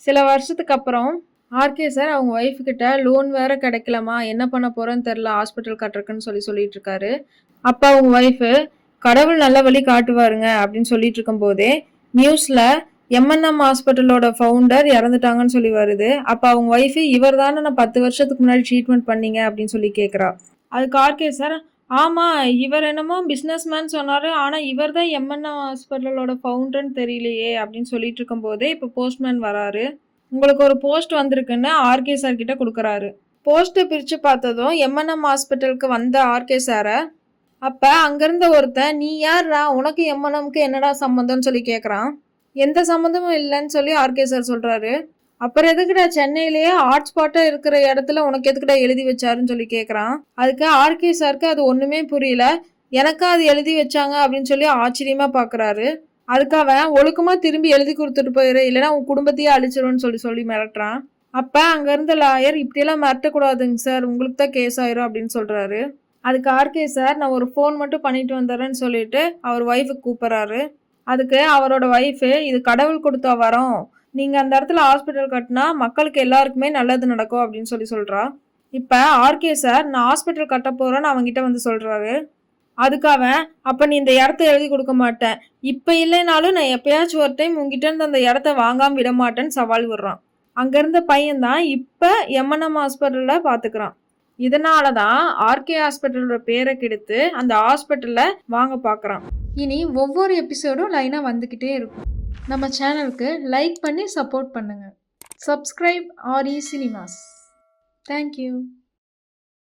சில வருஷத்துக்கு அப்புறம் ஆர்கே சார் அவங்க ஒய்ஃப் கிட்ட லோன் வேற கிடைக்கலமா, என்ன பண்ண போறேன்னு தெரியல, ஹாஸ்பிட்டல் கட்டுறக்குன்னு சொல்லிட்டு இருக்காரு. அப்ப அவங்க ஒய்ஃபு கடவுள் நல்ல வழி காட்டுவாருங்க அப்படின்னு சொல்லிட்டு இருக்கும் போதே நியூஸ்ல எம்என்எம் ஹாஸ்பிட்டலோட ஃபவுண்டர் இறந்துட்டாங்கன்னு சொல்லி வருது. அப்ப அவங்க ஒய்ஃபு இவர் தானே நான் 10 வருஷத்துக்கு முன்னாடி ட்ரீட்மெண்ட் பண்ணீங்க அப்படின்னு சொல்லி கேட்குறா. அதுக்கு ஆர்கே சார், ஆமா இவர் என்னமோ பிஸ்னஸ் மேன் சொன்னாரு, ஆனா இவர் தான் எம்என்எம் ஹாஸ்பிட்டலோட ஃபவுண்டர்னு தெரியலையே அப்படின்னு சொல்லிட்டு இருக்கும் போதே இப்போ போஸ்ட்மேன் வராரு. உங்களுக்கு ஒரு போஸ்ட் வந்திருக்குன்னு ஆர்கே சார் கிட்ட கொடுக்குறாரு. போஸ்ட்டை பிரித்து பார்த்ததும் எம்என்எம் ஹாஸ்பிட்டலுக்கு வந்த ஆர்கே சாரை அப்ப அங்கிருந்த ஒருத்தன், நீ யார்ரா, உனக்கு எம்என்எம்க்கு என்னடா சம்மந்தம்னு சொல்லி கேட்குறான். எந்த சம்மந்தமும் இல்லைன்னு சொல்லி ஆர்கே சார் சொல்றாரு. அப்புறம் எதுக்குடா சென்னையிலேயே ஹாட்ஸ்பாட்டா இருக்கிற இடத்துல உனக்கு எதுக்குடா எழுதி வச்சாருன்னு சொல்லி கேட்குறான். அதுக்கு ஆர்கே சாருக்கு அது ஒண்ணுமே புரியல. எனக்கா அது எழுதி வச்சாங்க அப்படின்னு சொல்லி ஆச்சரியமா பாக்குறாரு. அதுக்கு அவன் ஒழுக்கமா திரும்பி எழுதி கொடுத்துட்டு போயிரு, இல்லைன்னா உன் குடும்பத்தையே அழிச்சிருன்னு சொல்லி மிரட்டுறான். அப்ப அங்க இருந்த லாயர், இப்படியெல்லாம் மிரட்டக்கூடாதுங்க சார், உங்களுக்கு தான் கேஸ் ஆயிரும் அப்படின்னு சொல்றாரு. அதுக்கு ஆர்கே சார், நான் ஒரு ஃபோன் மட்டும் பண்ணிட்டு வந்துடுறேன்னு சொல்லிட்டு அவர் ஒய்ஃபுக்கு கூப்பிட்றாரு. அதுக்கு அவரோட ஒய்ஃபு, இது கடவுள் கொடுத்தா வரோம், நீங்கள் அந்த இடத்துல ஹாஸ்பிட்டல் கட்டினா மக்களுக்கு எல்லாருக்குமே நல்லது நடக்கும் அப்படின்னு சொல்கிறா. இப்போ ஆர்கே சார், நான் ஹாஸ்பிட்டல் கட்ட போகிறேன்னு அவங்ககிட்ட வந்து சொல்கிறாரு. அதுக்கு அவன், அப்போ நீ இந்த இடத்த எழுதி கொடுக்க மாட்டேன், இப்போ இல்லைனாலும் நான் எப்பயாச்சும் ஒரு டைம் உங்ககிட்ட இருந்து அந்த இடத்த வாங்காமல் விட மாட்டேன்னு சவால் விடுறான். அங்கேருந்த பையன்தான் இப்போ எம்என்எம் ஹாஸ்பிட்டலில் பார்த்துக்கிறான். இதனால தான் ஆர்கே ஹாஸ்பிட்டலோட பேரை கெடுத்து அந்த ஹாஸ்பிட்டலில் வாங்க பார்க்குறான். இனி ஒவ்வொரு எபிசோடும் லைனாக வந்துக்கிட்டே இருக்கும். நம்ம சேனலுக்கு லைக் பண்ணி சப்போர்ட் பண்ணுங்கள். Subscribe RE cinemas. தேங்க்யூ.